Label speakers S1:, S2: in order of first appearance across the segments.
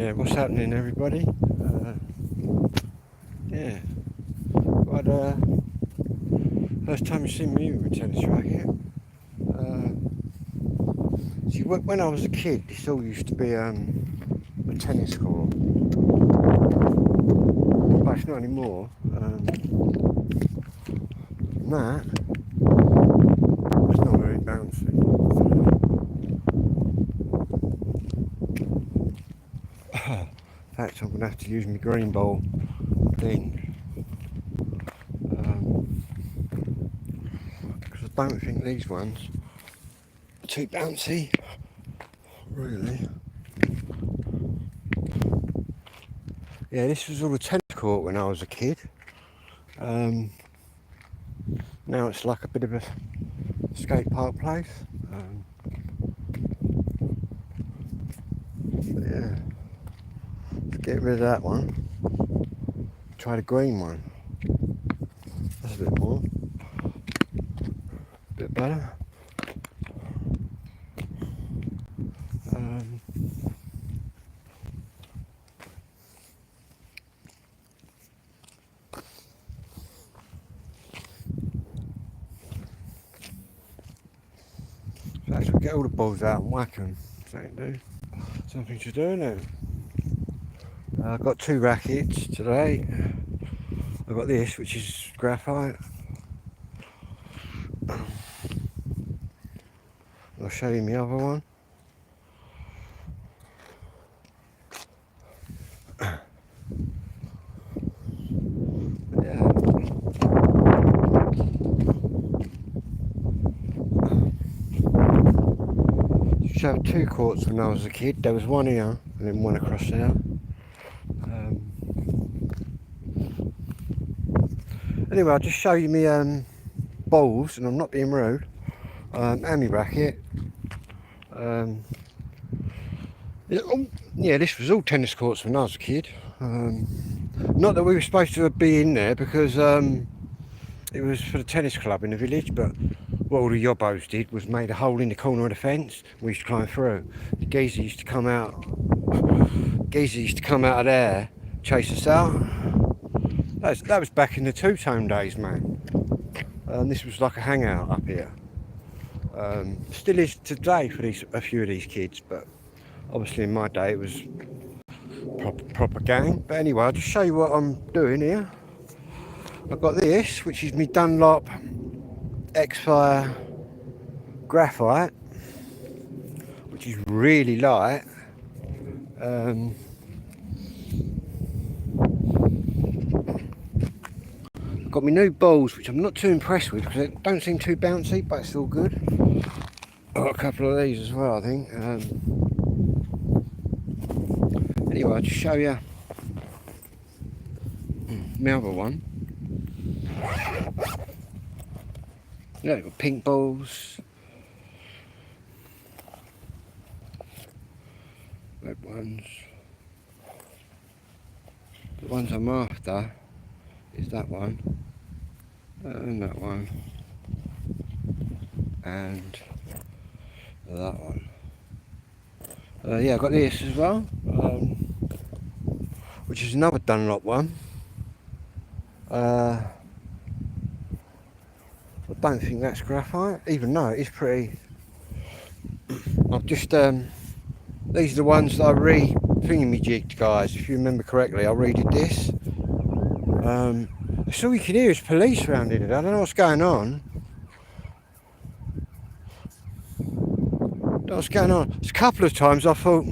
S1: Yeah, what's happening, everybody? Yeah, but first time you see me with a tennis racket. See, when I was a kid, this all used to be a tennis court, but it's not anymore. That it's not very bouncy. In fact, I'm going to have to use my green ball thing because I don't think these ones are too bouncy, really. Yeah, this was all a tennis court when I was a kid. Now it's like a bit of a skate park place. But yeah, let's get rid of that one. Try the green one. That's a bit more. A bit better. Um, so actually get all the balls out and whack them. Something to do now. I've got two rackets today. I've got this, which is graphite. I'll show you my other one. Yeah. Used to have two courts when I was a kid. There was one here and then one across there. Anyway, I'll just show you my balls, and I'm not being rude, and my racket. Yeah, this was all tennis courts when I was a kid. Not that we were supposed to be in there because it was for the tennis club in the village, but what all the yobbos did was made a hole in the corner of the fence. We used to climb through. The geezer used to come out. Of there, chase us out. That was back in the two-tone days, man. This was like a hangout up here. Still is today for a few of these kids, but obviously in my day it was proper gang. But anyway, I'll just show you what I'm doing here. I've got this, which is my Dunlop X-Fire graphite, which is really light. I've got my new balls, which I'm not too impressed with because they don't seem too bouncy, but it's all good. I've got a couple of these as well, I think. Anyway, I'll just show you my other one. Yeah, I've got pink balls, red ones. The ones I'm after is that one, and that one, and that one. Yeah, I've got this as well, which is another Dunlop one. I don't think that's graphite, even though it's pretty. I've just these are the ones that I re-thingy-me-jigged, guys. If you remember correctly, I redid this. So all you can hear is police around here. I don't know what's going on. There's a couple of times I thought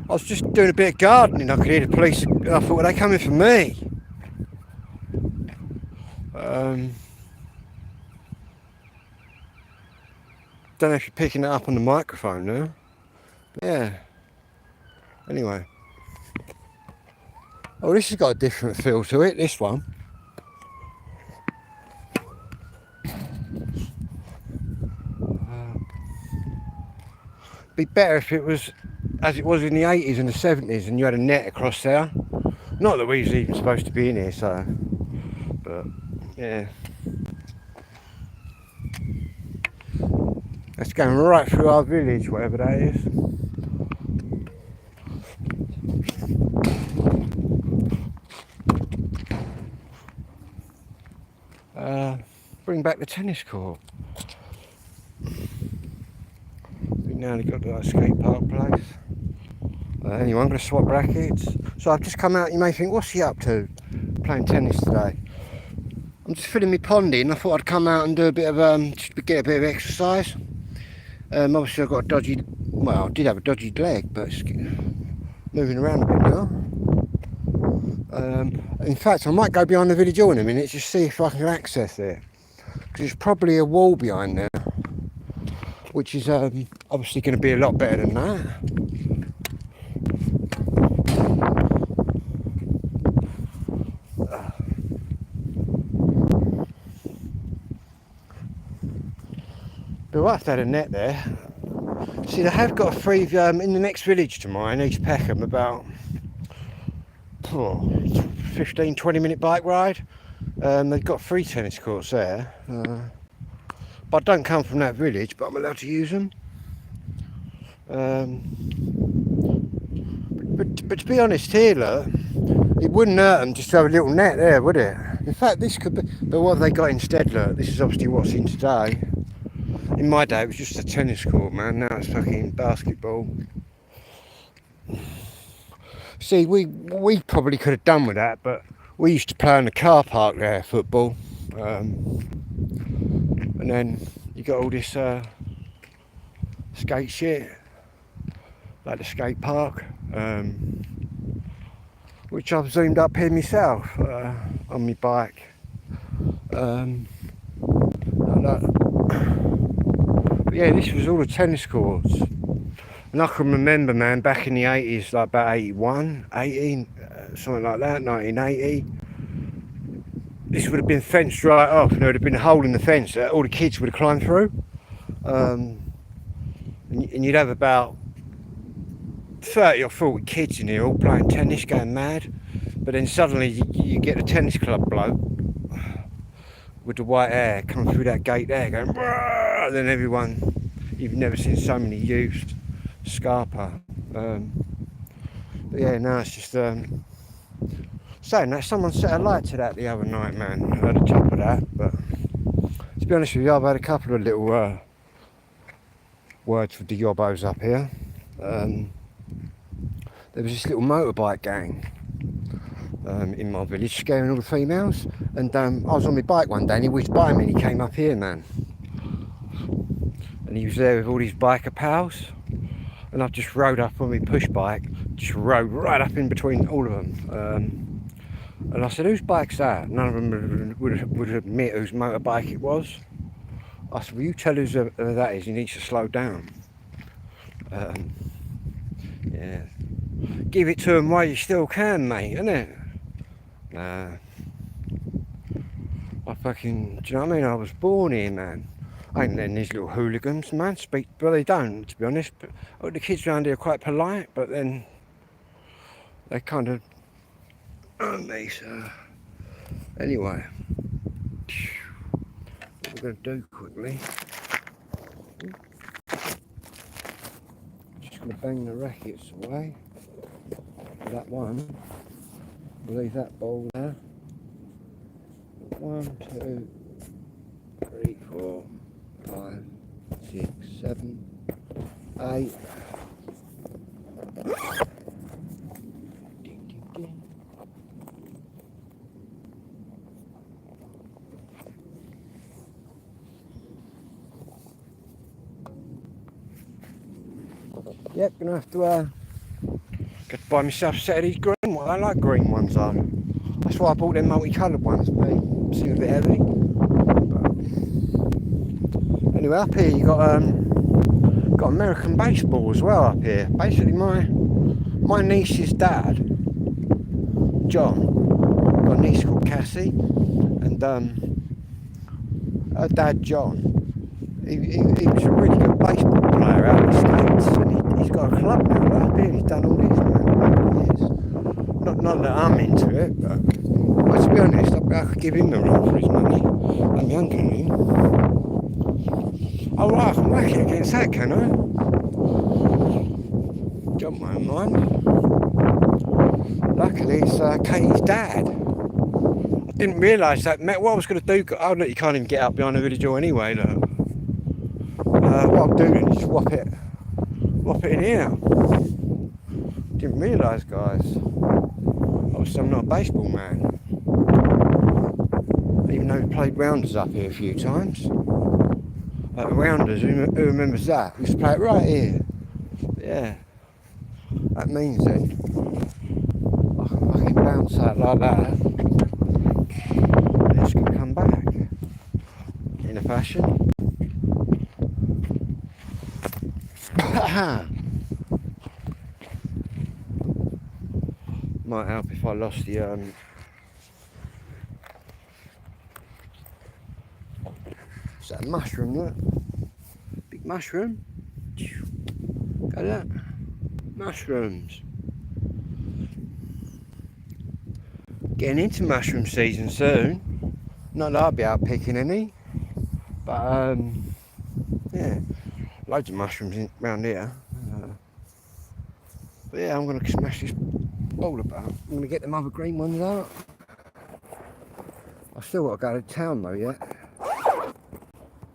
S1: I was just doing a bit of gardening. I could hear the police. I thought, were they coming for me? Don't know if you're picking it up on the microphone now. But yeah. Anyway. Oh, this has got a different feel to it, this one. Be better if it was as it was in the 80s and the 70s and you had a net across there. Not that we was even supposed to be in here, so. But, yeah. That's going right through our village, whatever that is. bring back the tennis court. We now got that skate park place. Anyway, I'm going to swap rackets. So I've just come out. You may think, what's he up to? Playing tennis today. I'm just filling my pond in. I thought I'd come out and do a bit of just get a bit of exercise. Obviously I've got a dodgy, well, I did have a dodgy leg, but it's moving around a bit now. In fact, I might go behind the village hall in a minute, just see if I can access it. Because there's probably a wall behind there, which is obviously going to be a lot better than that. But we'll have to have a net there. See, they have got a free, in the next village to mine, East Peckham, about 15-20 minute bike ride. They've got 3 tennis courts there. But I don't come from that village, but I'm allowed to use them. But to be honest here, look, it wouldn't hurt them just to have a little net there, would it? In fact, this could be, but what have they got instead, look? This is obviously what's in today. In my day, it was just a tennis court, man. Now it's fucking basketball. See, we probably could have done with that, but we used to play in the car park there, football. And then you got all this skate shit, like the skate park, which I've zoomed up here myself on my bike. But yeah, this was all the tennis courts. And I can remember, man, back in the 80s, like about 81, 18, something like that, 1980. This would have been fenced right off, and there would have been a hole in the fence that all the kids would have climbed through. And you'd have about 30 or 40 kids in here all playing tennis, going mad. But then suddenly you get a tennis club bloke with the white hair come through that gate there going, Bruh! Then everyone, you've never seen so many youths, Scarpa. But yeah, no, it's just saying that, someone set a light to that the other night, man, at the top of that. But to be honest with you, I've had a couple of little words with the yobbos up here. There was this little motorbike gang in my village scaring all the females, and I was on my bike one day and he whizzed by me and he came up here, man, and he was there with all these biker pals, and I've just rode up on my push bike, just rode right up in between all of them, and I said, whose bike's that? None of them would admit whose motorbike it was. I said, will you tell who that is? He needs to slow down. Yeah, give it to him while you still can, mate, innit? Nah, I fucking, do you know what I mean? I was born here, man. I ain't letting these little hooligans, man, speak. Well, they don't, to be honest. But the kids around here are quite polite, but then they kind of aren't they? So anyway, what we're going to do quickly, just going to bang the rackets away. That one, we'll leave that ball there. 1, 2, 3, 4, 5, 6, 7, 8. Ding, ding, ding. Yep, gonna have to get to buy myself a set of these green ones. I like green ones though. That's why I bought them multicoloured ones. They seem a bit heavy. But anyway, up here you got American baseball as well up here. Basically, my niece's dad, John, got a niece called Cassie, and her dad John. He was a really good baseball player out of the States, and he's got a club now up here. He's done all this, man, over the years. Not that I'm into it, but to be honest, I could give him the run for his money. I'm younger than him. Oh, right, I can whack it against that, can I? Don't mind. Luckily, it's Katie's dad. I Didn't realise that. What I was going to do, oh look, you can't even get up behind the village hall anyway, look. What I'm doing is swap it in here. Didn't realise, guys. Obviously I'm not a baseball man. Even though we played rounders up here a few times. Rounders, who remembers that? We used to play it right here. Yeah. That means then I can bounce out like that. And it's going to come back. In a fashion. Might help if I lost the is that a mushroom, look? Big mushroom. Go look. Mushrooms. Getting into mushroom season soon. Not that I'll be out picking any. But yeah. Loads of mushrooms around here. But yeah, I'm going to smash this bowl about. I'm going to get them other green ones out. I've still got to go to town though yet.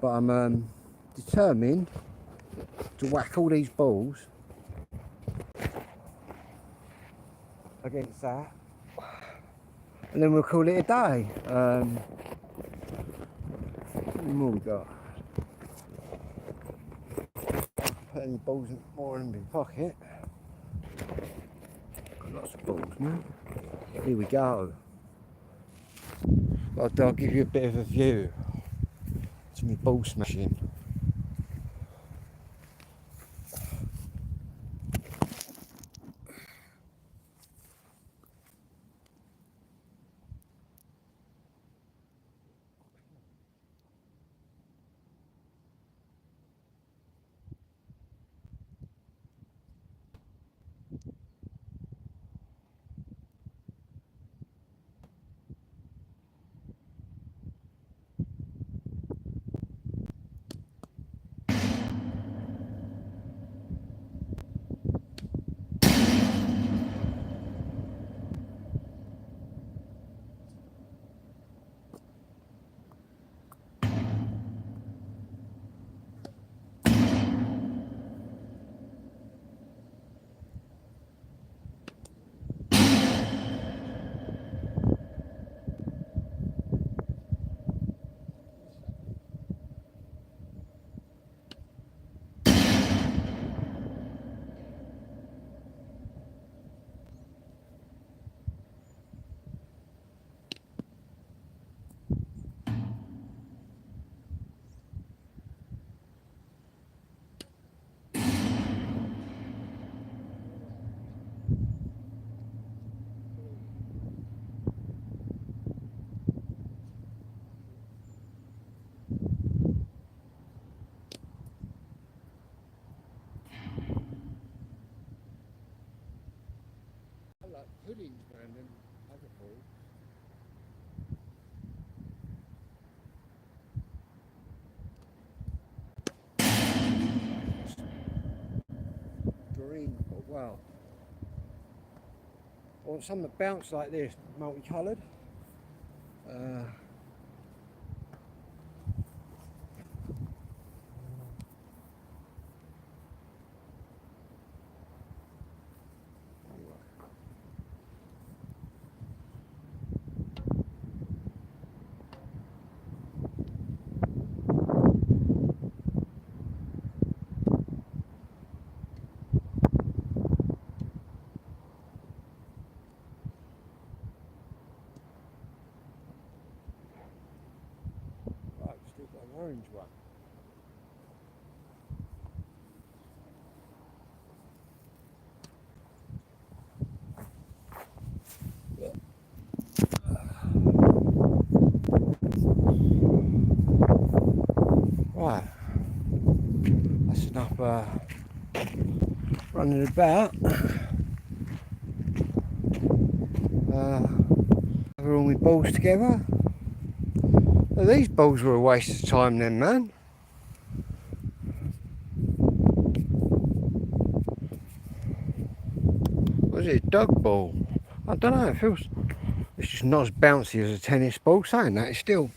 S1: But I'm determined to whack all these balls against that. And then we'll call it a day. How many more we got? Put any balls more in my pocket. Got lots of balls now. Here we go. I'll give you a bit of a view to me ball smashing. Puddings, Brandon. Other balls. Green, but well. I want some that bounce like this, multicoloured. Orange one. Right, that's enough running about. Have all my balls together. Well, these balls were a waste of time then, man. Was it a dog ball? I don't know, it feels It's just not as bouncy as a tennis ball. Saying that, it's still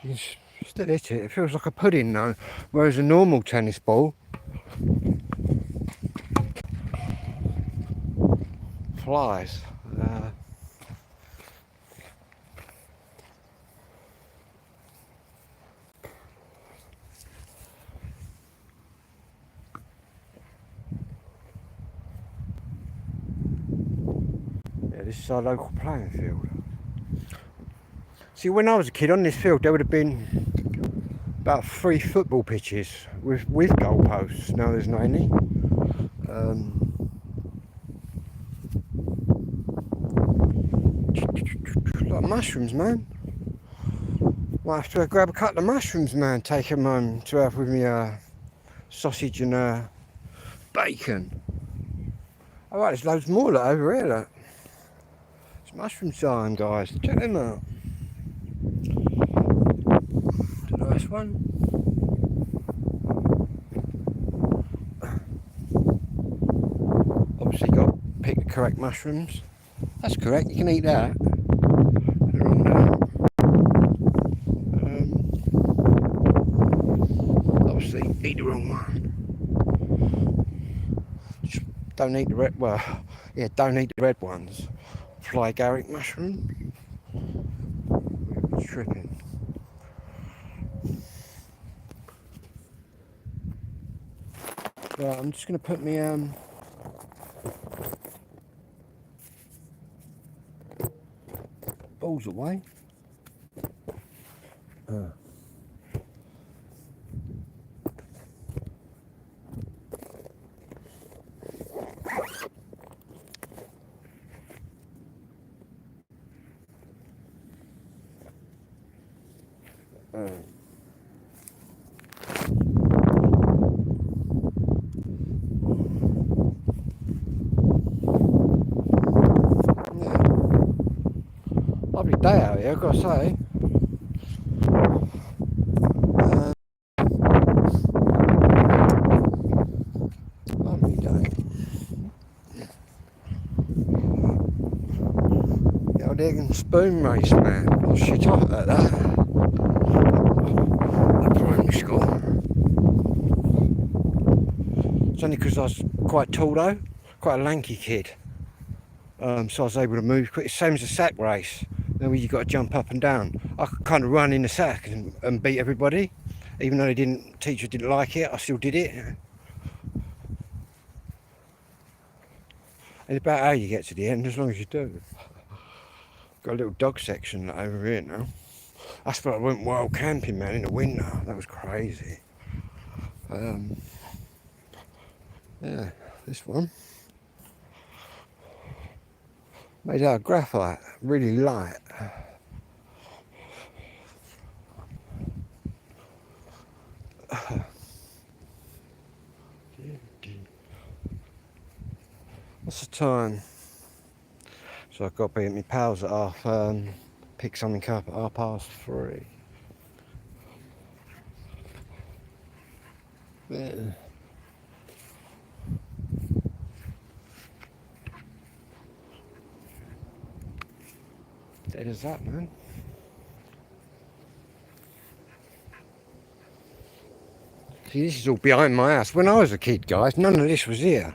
S1: you still hit it. It feels like a pudding though, whereas a normal tennis ball flies. Yeah, this is our local playing field. See, when I was a kid on this field, there would have been about 3 football pitches with goalposts. Now there's not any. Like mushrooms, man. Might have to grab a couple of mushrooms, man. Take them home to have with me sausage and bacon. All right, there's loads more over here. Look. It's mushroom time, guys. Check them out. The nice one. Obviously, got to pick the correct mushrooms. That's correct. You can eat that. They're on there. Obviously, eat the wrong one. Just don't eat the red. Well, yeah, don't eat the red ones. Fly Garrick mushroom. Tripping. Right, I'm just gonna put me balls away. Lovely day out here, I've got to say. Lovely day. The old egg and spoon race, man. Oh shit, I at that. At primary school. It's only because I was quite tall though, quite a lanky kid. So I was able to move quick. Same as a sack race. Then you got to jump up and down. I could kind of run in the sack and beat everybody, even though teacher didn't like it. I still did it. And it's about how you get to the end, as long as you do. Got a little dog section over here now. That's where I went wild camping, man, in the winter. That was crazy. Yeah, this one. Made out of graphite, really light. What's the time? So I've got to be at my pals at pick something up at 3:30. Yeah. Dead as that, man. See, this is all behind my house. When I was a kid, guys, none of this was here.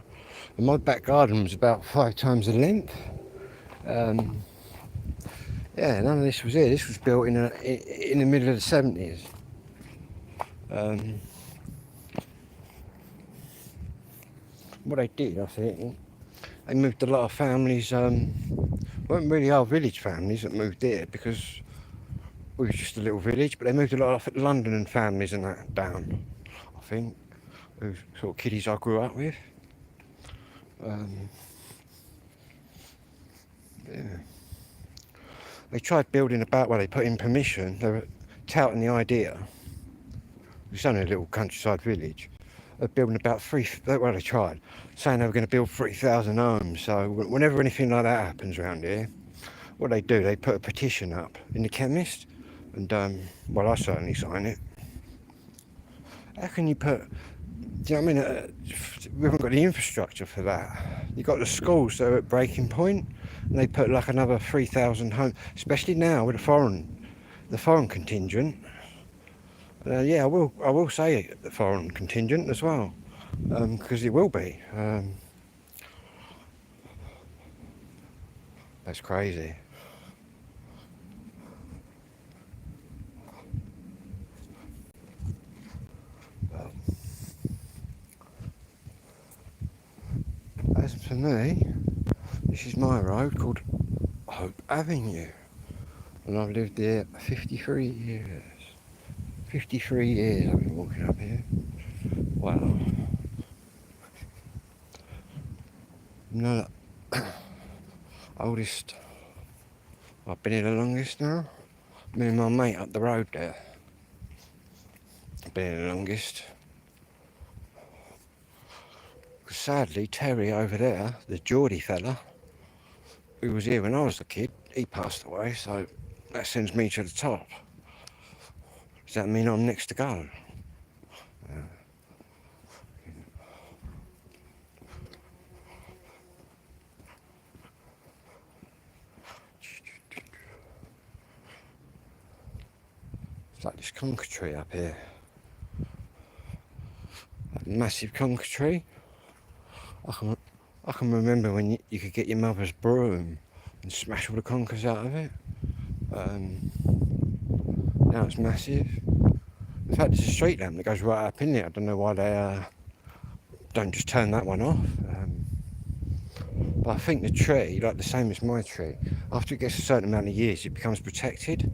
S1: And my back garden was about 5 times the length. Yeah, none of this was here. This was built in the middle of the 70s. What they did, I think, they moved a lot of families. Weren't really our village families that moved here because we was just a little village, but they moved a lot of London and families and that down. I think, who sort of kiddies I grew up with. Yeah. They tried building they put in permission. They were touting the idea. It's only a little countryside village. They're building about they tried, saying they were going to build 3,000 homes. So whenever anything like that happens around here, what they do, they put a petition up in the chemist, and well, I certainly sign it. How can you put Do you know what I mean? We haven't got the infrastructure for that. You've got the schools that are at breaking point, and they put like another 3,000 homes, especially now with the foreign contingent. Yeah, I will say the foreign contingent as well, because it will be. That's crazy. As for me, this is my road called Hope Avenue, and I've lived here 53 years. 53 years I've been walking up here. Wow. No, oldest. I've been here the longest now. Me and my mate up the road there. I've been here the longest. Because sadly, Terry over there, the Geordie fella, who was here when I was a kid, he passed away, so that sends me to the top. Does that mean I'm next to go? It's like this conker tree up here. That massive conker tree. I can remember when you could get your mother's broom and smash all the conkers out of it. Now it's massive. In fact, there's a street lamp that goes right up in there. I don't know why they don't just turn that one off. But I think the tree, like the same as my tree, after it gets a certain amount of years, it becomes protected.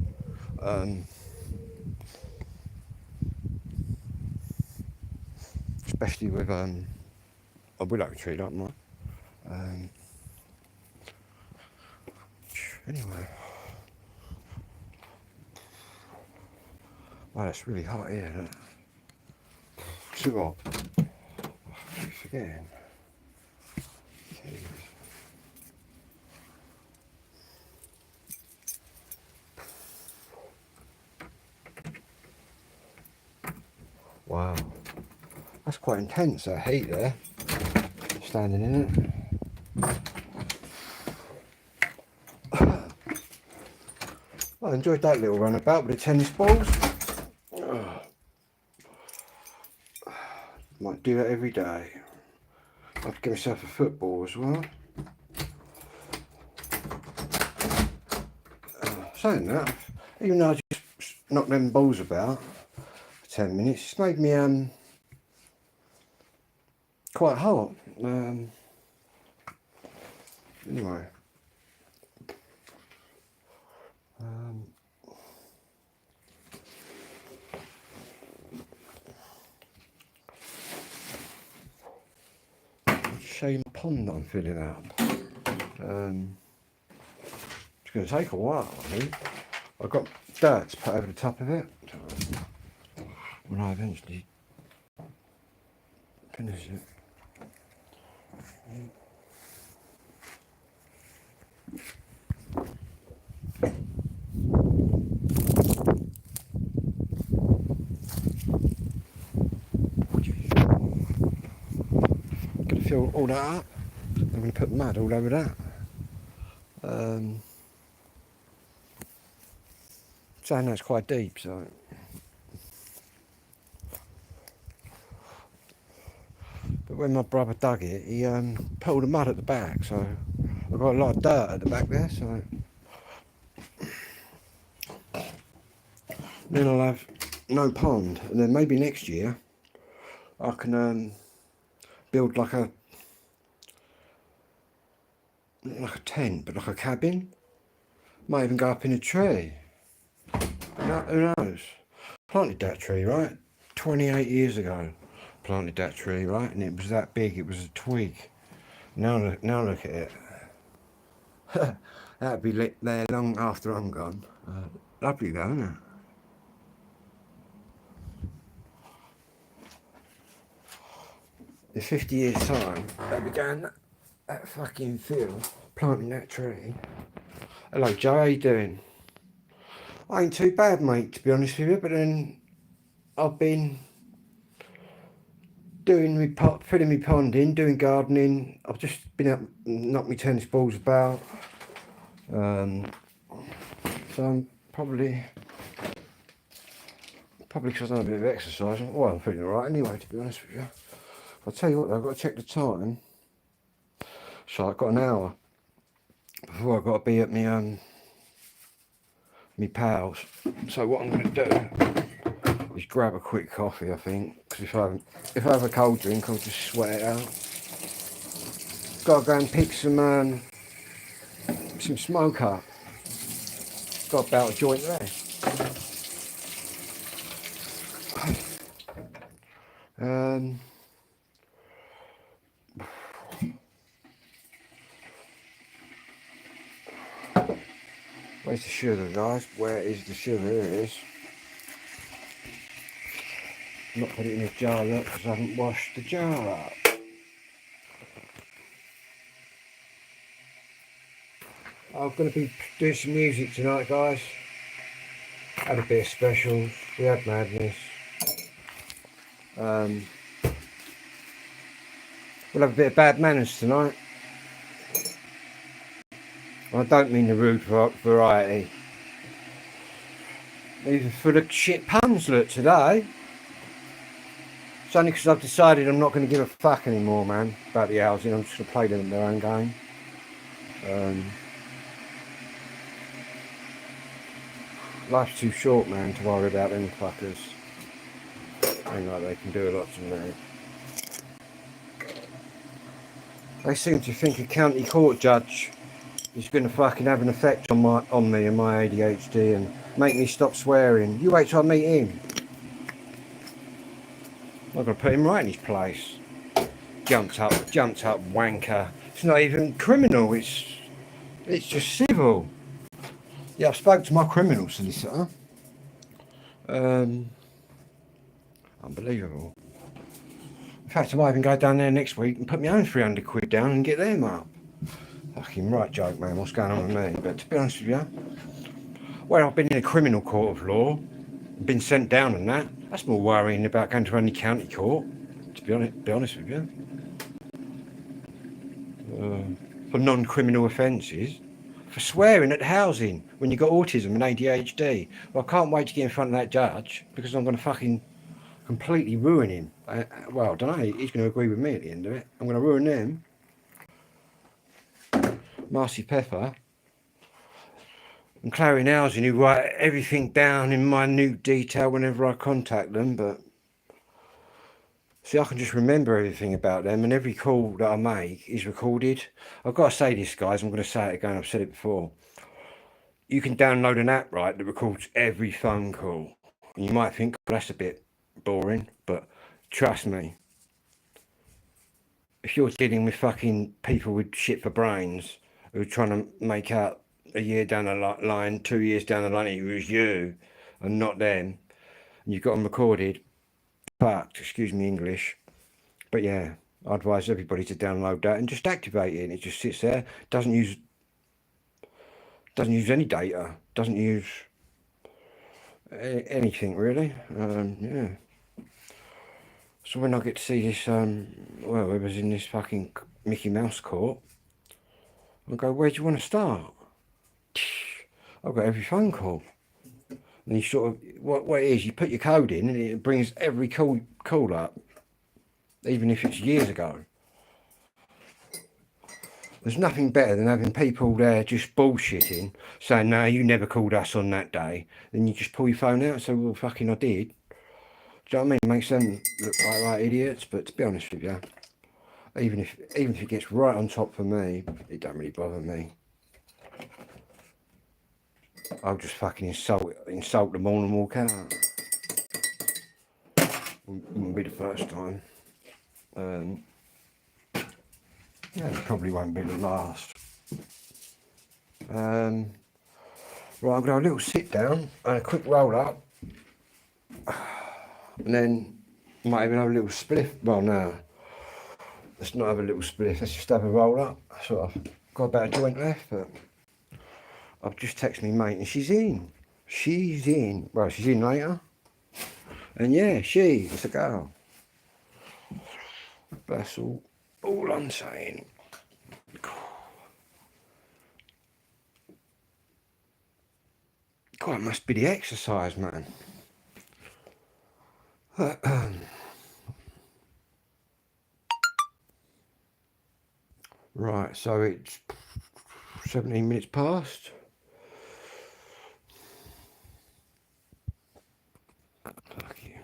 S1: Especially with a willow tree like mine. Anyway. Wow, it's really hot here, isn't it? Too hot. I keep forgetting. Wow. That's quite intense, that heat there. Standing in it. I enjoyed that little run about with the tennis balls. Might do that every day. I'd give myself a football as well. Saying that, even though I just knocked them balls about for 10 minutes, it's made me quite hot. Anyway. Show you my pond that I'm filling up. It's going to take a while, I think. I've got dirt to put over the top of it when I eventually finish it. Going to fill all that up. I'm going to put mud all over that. Saying that's quite deep, so. But when my brother dug it, he put all the mud at the back, so I've got a lot of dirt at the back there, so. Then I'll have no pond, and then maybe next year I can build like a tent, but like a cabin. Might even go up in a tree. Who knows? Planted that tree, right? 28 years ago. Planted that tree, right? And it was that big, it was a twig. Now look at it. That'd be lit there long after I'm gone. Lovely though, isn't it? In 50 years time, they'll be going that fucking field, planting that tree. Hello Joe, how you doing? I ain't too bad, mate, to be honest with you, but then I've been doing my pot, filling my pond in, doing gardening. I've just been out, knocked my tennis balls about. So I'm probably because I've done a bit of exercise. Well, I'm feeling alright anyway, to be honest with you. I'll tell you what, though, I've got to check the time. So I've got an hour before I've got to be at me pals. So what I'm going to do is grab a quick coffee, I think, because if I have a cold drink, I'll just sweat it out. Got to go and pick some smoke up. Got about a joint there. Where's the sugar, guys? Where is the sugar? Here it is. Not put it in a jar yet because I haven't washed the jar up. I'm going to be doing some music tonight, guys. Had a bit of specials. We had Madness. We'll have a bit of Bad Manners tonight. I don't mean the rude variety. These are full of shit puns, look, today. It's only because I've decided I'm not going to give a fuck anymore, man, about the housing. I'm just going to play them their own game. Life's too short, man, to worry about them fuckers. Ain't like they can do a lot to me. They seem to think a county court judge is going to fucking have an effect on me and my ADHD and make me stop swearing. You wait till I meet him. I'm going to put him right in his place. Jumped up wanker. It's not even criminal, it's just civil. Yeah, I've spoken to my criminal solicitor. Unbelievable. In fact, I might even go down there next week and put my own 300 quid down and get them up. Fucking right joke, man, what's going on with me? But to be honest with you, well, I've been in a criminal court of law, been sent down and that's more worrying about going to any county court, to be honest with you. For non-criminal offences. For swearing at housing when you've got autism and ADHD. Well, I can't wait to get in front of that judge because I'm going to fucking completely ruin him. Well, I don't know, he's going to agree with me at the end of it. I'm going to ruin them. Marcy Pepper and Clarion Housing, who write everything down in minute detail whenever I contact them, but see, I can just remember everything about them, and every call that I make is recorded. I've got to say this, guys, I'm going to say it again, I've said it before. You can download an app, right, that records every phone call. And you might think, well, that's a bit boring, but trust me, if you're dealing with fucking people with shit for brains who are trying to make out a year down the line, 2 years down the line, it was you and not them, and you've got them recorded, fucked, excuse me English, but yeah, I advise everybody to download that and just activate it, and it just sits there, doesn't use any data, doesn't use anything really. Yeah, so when I get to see this well, it was in this fucking Mickey Mouse court, I go, where do you want to start? I've got every phone call. And you sort of, what it is, you put your code in and it brings every call up, even if it's years ago. There's nothing better than having people there just bullshitting, saying, no, you never called us on that day. Then you just pull your phone out and say, well, fucking I did. Do you know what I mean? It makes them look like idiots, but to be honest with you, even if it gets right on top for me, it don't really bother me. I'll just fucking insult them all and walk out. Wouldn't be the first time. Yeah, it probably won't be the last. Right, I'm going to have a little sit down and a quick roll up. And then might even have a little spliff. Well, no. Let's not have a little spliff. Let's just have a roll up. Sort of got about a joint left, but I've just texted me mate and she's in. She's in. Well, she's in later. And yeah, it's a girl. That's all I'm saying. God, it must be the exercise, man. Right, so it's 17 minutes past. Fuck you.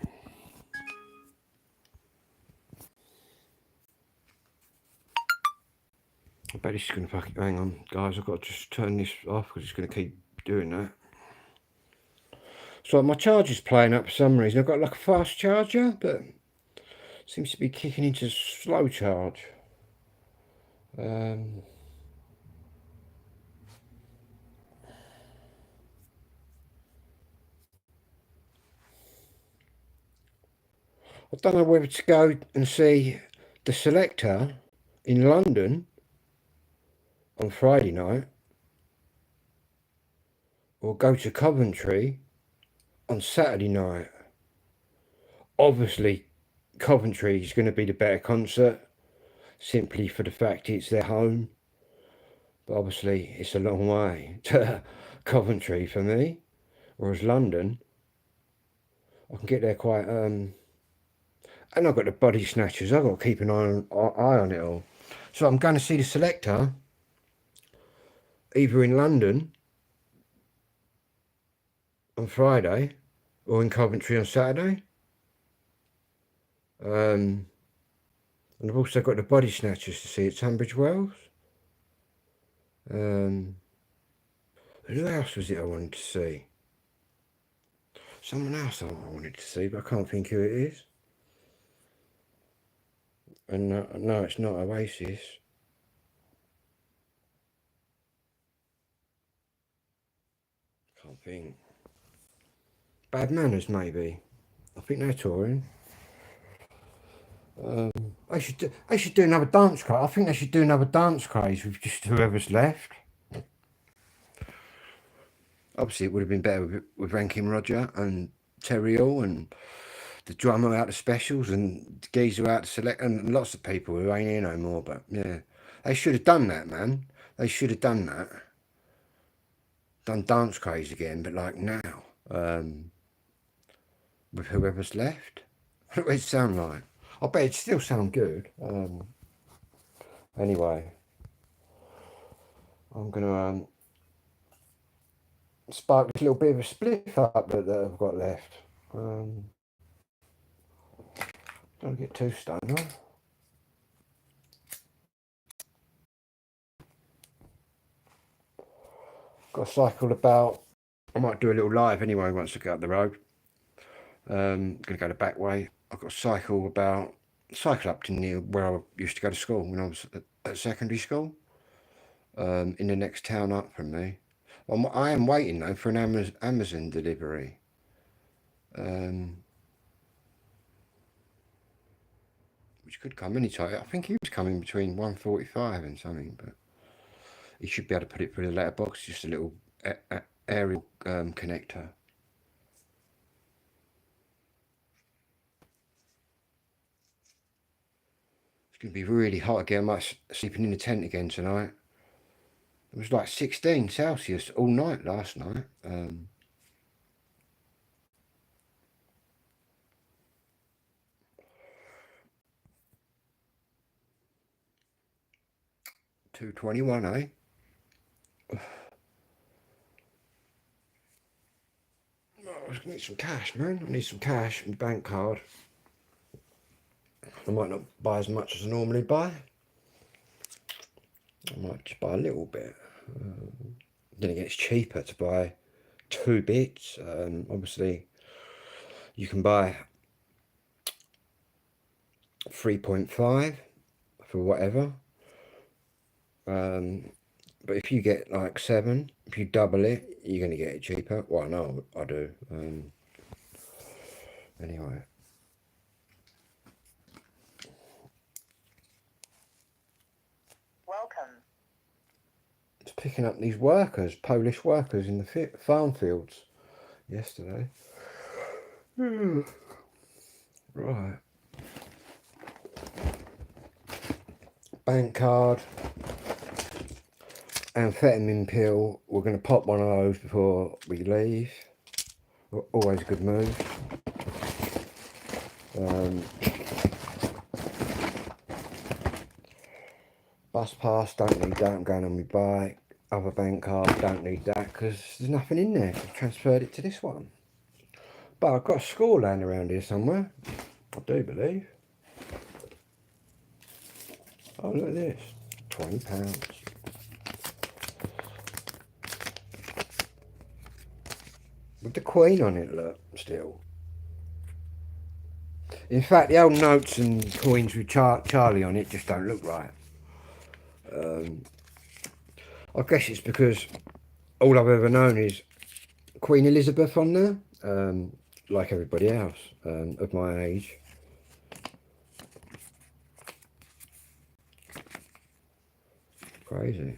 S1: I bet it's going to fucking... Hang on, guys, I've got to just turn this off because it's going to keep doing that. So my charger's playing up for some reason. I've got like a fast charger, but it seems to be kicking into slow charge. I don't know whether to go and see the Selector in London on Friday night or go to Coventry on Saturday night. Obviously, Coventry is going to be the better concert, simply for the fact it's their home. But obviously, it's a long way to Coventry for me, whereas London, I can get there quite. And I've got the Body Snatchers. I've got to keep an eye on it all. So I'm going to see the Selector either in London on Friday or in Coventry on Saturday. And I've also got the Body Snatchers to see at Tunbridge Wells. Who else was it I wanted to see? Someone else I wanted to see, but I can't think who it is. And no, it's not Oasis. Can't think. Bad Manners, maybe. I think they're touring. They should do another dance craze. I think they should do another dance craze with just whoever's left. Obviously, it would have been better with Rankin Roger and Terry Hall and the drummer out of Specials and the geezer out of Select and lots of people who ain't here no more. But yeah, they should have done that, man. They should have done that. Done dance craze again, but like now, with whoever's left. What does it sound like? I bet it still sound good. Anyway, I'm gonna spark this little bit of a spliff up that I've got left. Don't get too stoned on. Got to cycle about. I might do a little live anyway once I get up the road. Gonna go the back way. I've got to cycle up to near where I used to go to school when I was at secondary school. In the next town up from me. I am waiting though for an Amazon delivery. Which could come anytime. I think he was coming between 1:45 and something, but he should be able to put it through the letterbox. Just a little aerial connector. It's going to be really hot again. I might sleeping in the tent again tonight. It was like 16 Celsius all night last night. 221, eh? I need some cash, man. I need some cash and bank card. I might not buy as much as I normally buy. I might just buy a little bit. Then it gets cheaper to buy 2 bits. Obviously, you can buy 3.5 for whatever. But if you get like 7, if you double it, you're going to get it cheaper. Well, no, I do. Anyway.
S2: Welcome.
S1: It's picking up these workers, Polish workers in the farm fields yesterday. Right. bank card, amphetamine pill. We're going to pop one of those before we leave. Always a good move. Bus pass, don't need that, I'm going on my bike. Other bank card, don't need that because there's nothing in there. I've transferred it to this one. But I've got a score laying around here somewhere, I do believe. Oh, look at this, £20. With the Queen on it, look, still. In fact, the old notes and coins with Charlie on it just don't look right. I guess it's because all I've ever known is Queen Elizabeth on there, like everybody else of my age. Crazy.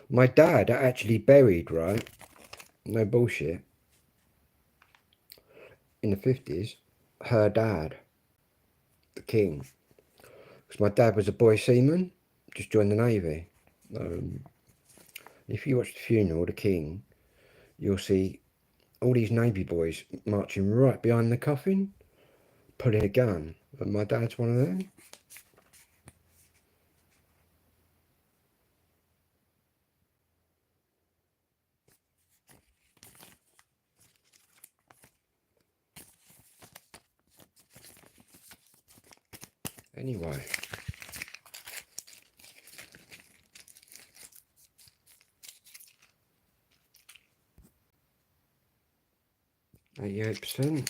S1: My dad actually buried, right, no bullshit, in the 50s, her dad, the King. Because my dad was a boy seaman, just joined the Navy. If you watch the funeral of the King, you'll see all these Navy boys marching right behind the coffin, pulling a gun. And my dad's one of them. Anyway. 88%.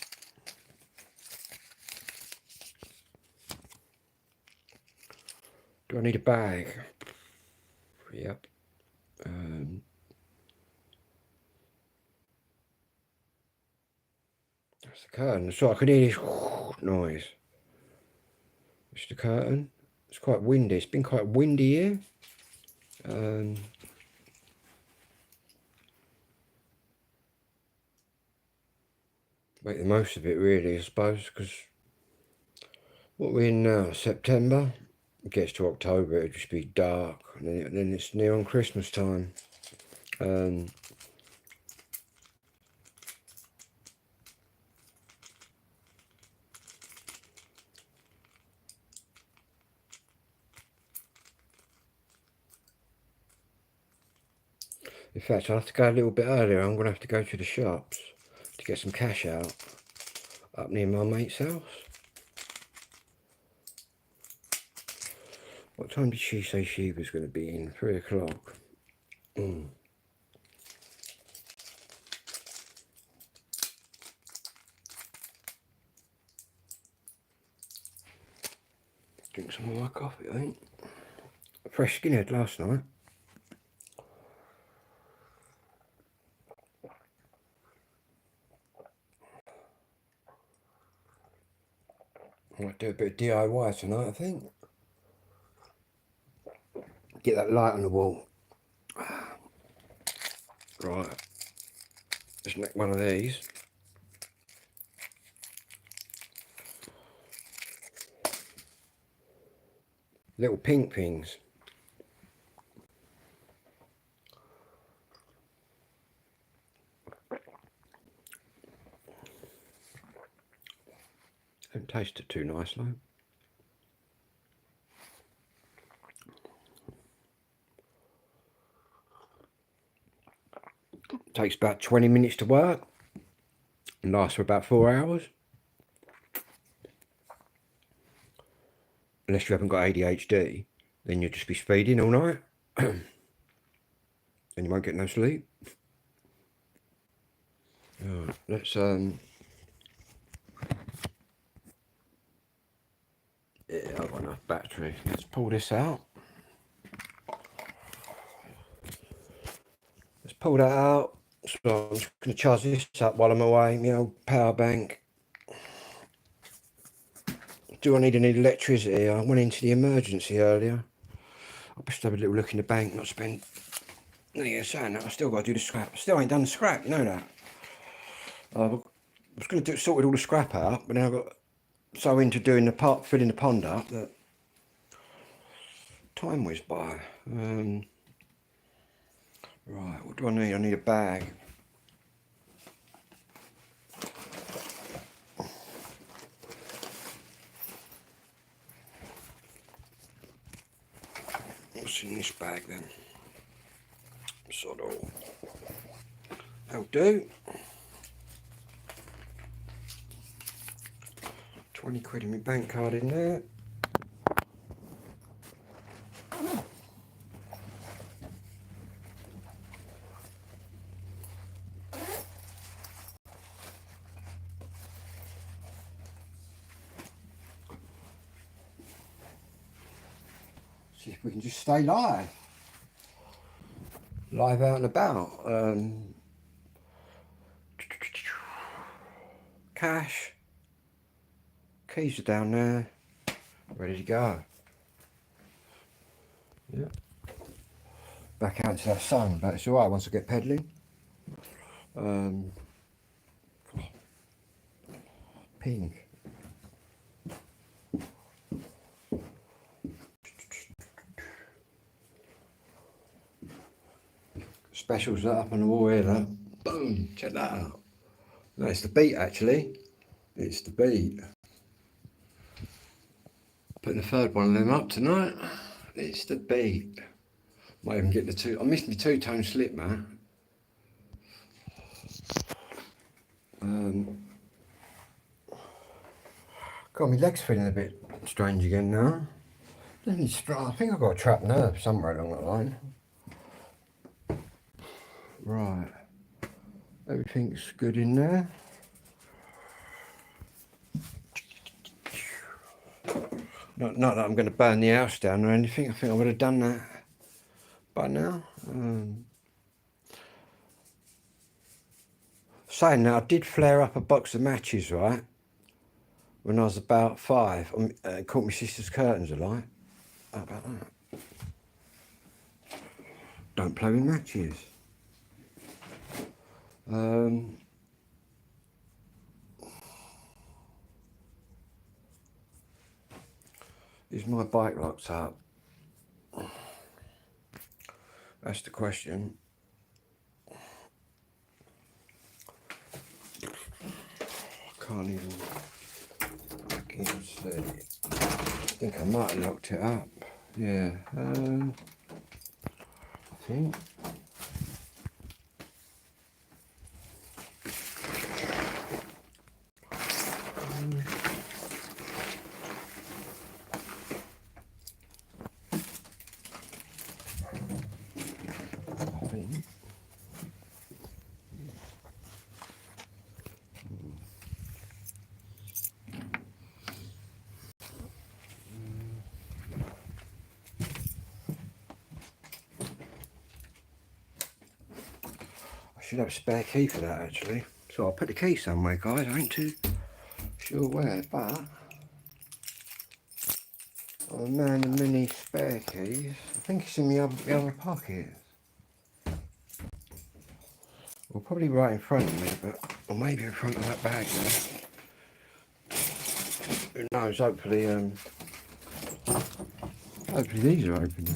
S1: Do I need a bag? Yep. That's the curtain. So I can hear this noise. It's the curtain. It's quite windy. It's been quite windy here. Make the most of it, really, I suppose, because what we're in now, September, it gets to October, it'll just be dark, and then it's near on Christmas time. In fact, I'll have to go a little bit earlier. I'm going to have to go to the shops to get some cash out up near my mate's house. What time did she say she was going to be in? 3 o'clock. Drink some more coffee, I think. Fresh skinhead last night. I might do a bit of DIY tonight, I think. Get that light on the wall. Right. Just make one of these. Little pink things. Don't taste it too nice though. Takes about 20 minutes to work and lasts for about 4 hours. Unless you haven't got ADHD, then you'll just be speeding all night and you won't get no sleep. Let's yeah, I've got enough battery. Let's pull this out. Let's pull that out. So I'm just going to charge this up while I'm away. My old power bank. Do I need any electricity? I went into the emergency earlier. I'll just have a little look in the bank, not spend. Yeah, saying that, I still got to do the scrap. I still ain't done the scrap, you know that. I was going to sorted all the scrap out, but now I've got so into doing the pot, filling the pond up, that Time whizzed by. Right, what do I need? I need a bag. What's in this bag then? Sod all. That'll do. 20 quid in my bank card in there. See if we can just stay live. Live out and about. Cash. Keys are down there. Ready to go. Yeah. Back out into that sun, but it's alright once I get pedalling. Pink. Specials that up on the wall here, though. Boom! Check that out. No, it's the Beat actually. It's the Beat. Putting the third one of them up tonight. It's the Beat. Might even get the two. I missed my two-tone slip, man. God, my leg's feeling a bit strange again now. I think I've got a trapped nerve somewhere along that line. Right. Everything's good in there. Not that I'm going to burn the house down or anything. I think I would have done that by now. Saying that, I did flare up a box of matches, right, when I was about 5. Caught my sister's curtains alight. How about that? Don't play with matches. Is my bike locked up? That's the question. Can't even. I can't see. I think I might have locked it up. Yeah. I think. Should have a spare key for that actually. So I'll put the key somewhere, guys. I ain't too sure where, but a man of many spare keys. I think it's in the other pocket. Well, probably right in front of me, but or maybe in front of that bag there. Who knows? Hopefully these are open.